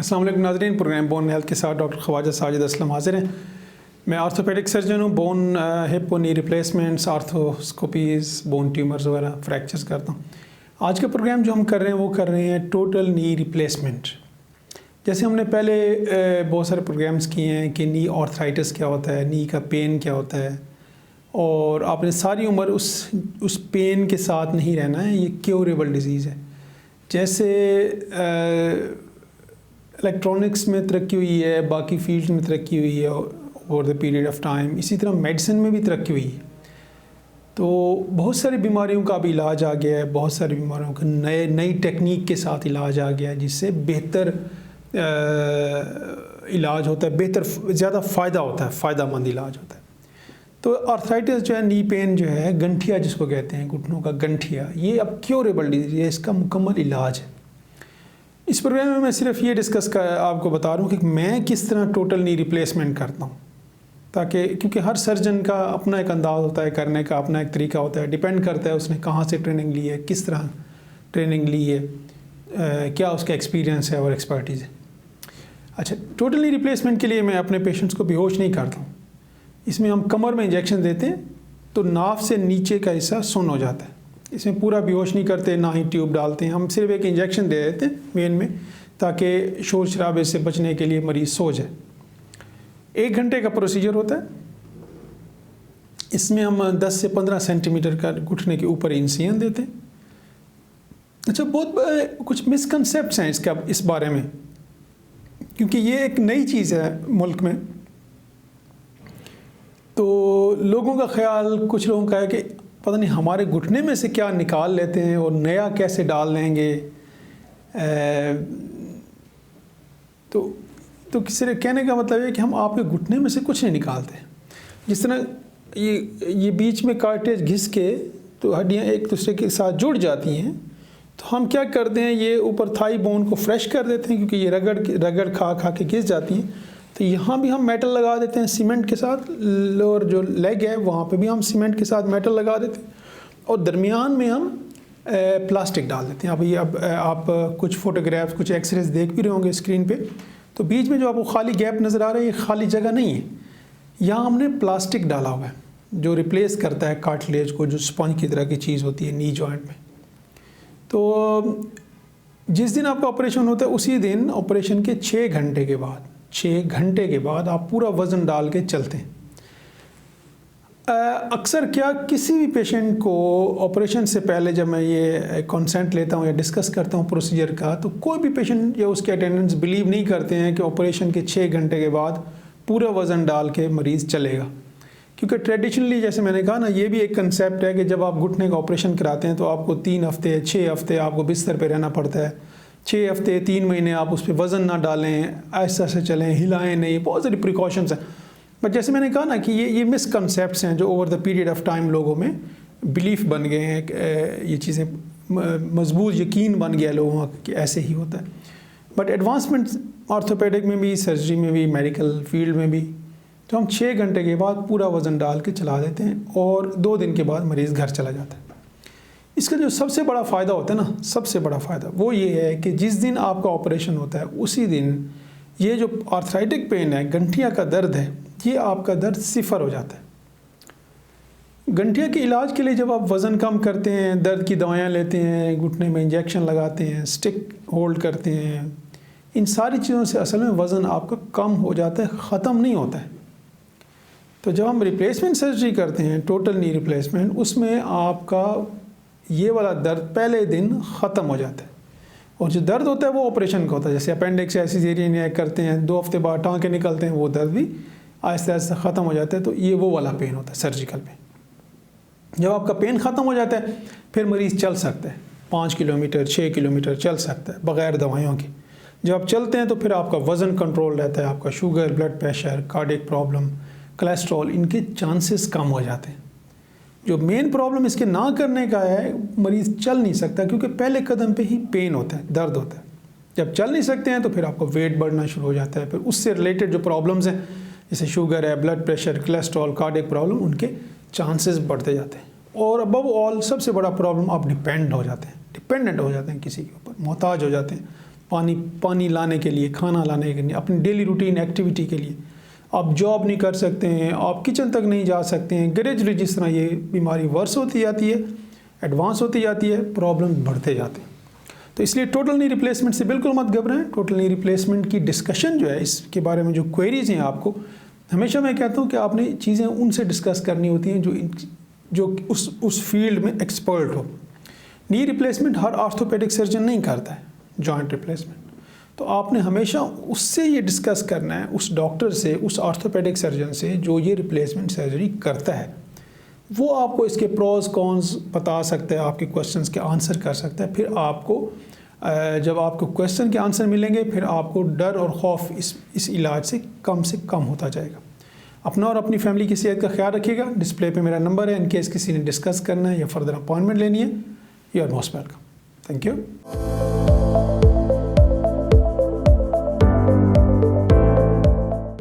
अस्सलाम वालेकुम नाज़रीन, प्रोग्राम बोन हेल्थ के साथ डॉक्टर ख्वाजा साजिद असलम हाजिर हैं। मैं आर्थोपेडिक सर्जन हूँ। बोन हिप और नी रिप्लेसमेंट्स, आर्थोस्कोपीज़, बोन ट्यूमर्स वगैरह फ्रैक्चर्स करता हूँ। आज का प्रोग्राम जो हम कर रहे हैं वो कर रहे हैं टोटल नी रिप्लेसमेंट। जैसे हमने पहले बहुत सारे प्रोग्राम्स किए हैं कि नी आर्थराइटिस क्या होता है, नी का पेन क्या होता है, और आपने सारी उम्र उस पेन के साथ नहीं रहना है। ये क्योरेबल डिज़ीज़ है। जैसे इलेक्ट्रॉनिक्स में तरक्की हुई है, बाकी फील्ड में तरक्की हुई है over the period of time, इसी तरह मेडिसिन में भी तरक्की हुई है। तो बहुत सारी बीमारियों का अब इलाज आ गया है, बहुत सारी बीमारियों का नई टेक्निक के साथ इलाज आ गया है, जिससे बेहतर इलाज होता है, बेहतर ज़्यादा फ़ायदा होता है, फ़ायदामंद इलाज होता है। तो आर्थराइटिस जो है, नी पेन जो है, गंठिया जिसको कहते हैं, घुटनों का गंठिया, ये अब क्योरेबल डिजीज़ है, इसका मुकम्मल इलाज है। इस प्रोग्राम में मैं सिर्फ ये डिस्कस आपको बता रहा हूँ कि मैं किस तरह टोटल नी रिप्लेसमेंट करता हूँ, ताकि क्योंकि हर सर्जन का अपना एक अंदाज़ होता है करने का, अपना एक तरीका होता है, डिपेंड करता है उसने कहाँ से ट्रेनिंग ली है, किस तरह ट्रेनिंग ली है, क्या उसका एक्सपीरियंस है और एक्सपर्टीज़ है। अच्छा, टोटल नी रिप्लेसमेंट के लिए मैं अपने पेशेंट्स को बेहोश नहीं करता हूँ। इसमें हम कमर में इंजेक्शन देते हैं तो नाफ से नीचे का हिस्सा सुन्न हो जाता है। इसमें पूरा बेहोश नहीं करते, ना ही ट्यूब डालते हैं, हम सिर्फ एक इंजेक्शन दे देते हैं वेन में, ताकि शोर शराबे से बचने के लिए मरीज़ सो जाए। 1 घंटे का प्रोसीजर होता है। इसमें हम 10 से 15 सेंटीमीटर का घुटने के ऊपर इंसिजन देते हैं। अच्छा, बहुत कुछ मिसकंसेप्ट्स हैं इस बारे में, क्योंकि ये एक नई चीज़ है मुल्क में। तो लोगों का ख्याल, कुछ लोगों का है कि पता नहीं हमारे घुटने में से क्या निकाल लेते हैं और नया कैसे डाल लेंगे। तो किसी ने कहने का मतलब है कि हम आपके घुटने में से कुछ नहीं निकालते। जिस तरह ये बीच में कार्टेज घिस के तो हड्डियाँ एक दूसरे के साथ जुड़ जाती हैं, तो हम क्या करते हैं, ये ऊपर थाई बोन को फ्रेश कर देते हैं, क्योंकि ये रगड़ खा के घिस जाती हैं। तो यहाँ भी हम मेटल लगा देते हैं सीमेंट के साथ, लोअर जो लेग है वहाँ पे भी हम सीमेंट के साथ मेटल लगा देते हैं, और दरमियान में हम प्लास्टिक डाल देते हैं। अब आप कुछ फ़ोटोग्राफ्स, कुछ एक्सरेज देख भी रहे होंगे स्क्रीन पे, तो बीच में जो आपको खाली गैप नज़र आ रहा है, ये खाली जगह नहीं है। यहाँ हमने प्लास्टिक डाला हुआ है जो रिप्लेस करता है कार्टिलेज को, जो स्पंज की तरह की चीज़ होती है नी जॉइंट में। तो जिस दिन आपका ऑपरेशन होता है उसी दिन ऑपरेशन के 6 घंटे के बाद आप पूरा वज़न डाल के चलते हैं। अक्सर क्या किसी भी पेशेंट को ऑपरेशन से पहले जब मैं ये कंसेंट लेता हूँ या डिस्कस करता हूँ प्रोसीजर का, तो कोई भी पेशेंट या उसके अटेंडेंट्स बिलीव नहीं करते हैं कि ऑपरेशन के 6 घंटे के बाद पूरा वज़न डाल के मरीज़ चलेगा। क्योंकि ट्रेडिशनली, जैसे मैंने कहा ना, ये भी एक कंसेप्ट है कि जब आप घुटने का ऑपरेशन कराते हैं तो आपको 3 हफ्ते 6 हफ्ते आपको बिस्तर पर रहना पड़ता है। 6 हफ्ते 3 महीने आप उस पर वज़न ना डालें, ऐसा से चलें, हिलाएं नहीं, बहुत सारी प्रिकॉशंस हैं। बट जैसे मैंने कहा ना कि ये मिसकंसेप्ट्स हैं जो over the period of time लोगों में बिलीफ बन गए हैं। ये चीज़ें मजबूत यकीन बन गया लोगों का कि ऐसे ही होता है। बट एडवांसमेंट ऑर्थोपेडिक में भी, सर्जरी में भी, मेडिकल फील्ड में भी, तो हम 6 घंटे के बाद पूरा वज़न डाल के चला देते हैं और 2 दिन के बाद मरीज़ घर चला जाता है। इसका जो सबसे बड़ा फ़ायदा होता है ना, सबसे बड़ा फ़ायदा वो ये है कि जिस दिन आपका ऑपरेशन होता है उसी दिन ये जो आर्थराइटिक पेन है, गंठिया का दर्द है, ये आपका दर्द 0 हो जाता है। गंठिया के इलाज के लिए जब आप वज़न कम करते हैं, दर्द की दवाइयाँ लेते हैं, घुटने में इंजेक्शन लगाते हैं, स्टिक होल्ड करते हैं, इन सारी चीज़ों से असल में वज़न आपका कम हो जाता है, ख़त्म नहीं होता है। तो जब हम रिप्लेसमेंट सर्जरी करते हैं, टोटल नी रिप्लेसमेंट, उसमें आपका ये वाला दर्द पहले दिन ख़त्म हो जाता है। और जो दर्द होता है वो ऑपरेशन का होता है। जैसे अपेंडिक्स या सिजेरियन करते हैं, 2 हफ्ते बाद टाँके निकलते हैं, वो दर्द भी आहिस्ता आहिस्ता ख़त्म हो जाता है। तो ये वो वाला पेन होता है सर्जिकल पेन। जब आपका पेन ख़त्म हो जाता है फिर मरीज़ चल सकता है, 5 किलोमीटर 6 किलोमीटर चल सकता है बग़ैर दवाइयों के। जब आप चलते हैं तो फिर आपका वज़न कंट्रोल रहता है, आपका sugar, blood pressure, cardiac problem, cholesterol, इनके चांसेस कम हो जाते हैं। जो मेन प्रॉब्लम इसके ना करने का है, मरीज़ चल नहीं सकता, क्योंकि पहले कदम पे ही पेन होता है, दर्द होता है। जब चल नहीं सकते हैं तो फिर आपका वेट बढ़ना शुरू हो जाता है, फिर उससे रिलेटेड जो प्रॉब्लम्स हैं जैसे शुगर है, blood pressure, cholesterol, cardiac problem, उनके चांसेस बढ़ते जाते हैं। और अबव ऑल सबसे बड़ा प्रॉब्लम, आप डिपेंडेंट हो जाते हैं किसी के ऊपर, मोहताज हो जाते हैं। पानी लाने के लिए, खाना लाने के लिए, अपनी डेली रूटीन एक्टिविटी के लिए। आप जॉब नहीं कर सकते हैं, आप किचन तक नहीं जा सकते हैं। ग्रेजुअली जिस तरह ये बीमारी वर्स होती जाती है, एडवांस होती जाती है, प्रॉब्लम बढ़ते जाते हैं। तो इसलिए टोटल नी रिप्लेसमेंट से बिल्कुल मत घबराएं। टोटल नी रिप्लेसमेंट की डिस्कशन जो है, इसके बारे में जो क्वेरीज़ हैं आपको, हमेशा मैं कहता हूँ कि आपने चीज़ें उनसे डिस्कस करनी होती हैं जो उस फील्ड में एक्सपर्ट हो। नी रिप्लेसमेंट हर ऑर्थोपेडिक सर्जन नहीं करता है, जॉइंट रिप्लेसमेंट। तो आपने हमेशा उससे ये डिस्कस करना है, उस डॉक्टर से, उस ऑर्थोपेडिक सर्जन से जो ये रिप्लेसमेंट सर्जरी करता है। वो आपको इसके प्रोज कॉन्स बता सकता है, आपके क्वेश्चंस के आंसर कर सकता है। फिर आपको जब आपको क्वेश्चन के आंसर मिलेंगे, फिर आपको डर और खौफ इस इलाज से कम होता जाएगा। अपना और अपनी फैमिली की सेहत का ख्याल रखिएगा। डिस्प्ले पे मेरा नंबर है, इनकेस किसी ने डिस्कस करना है या फर्दर अपॉइंटमेंट लेनी है, you are most welcome. Thank you.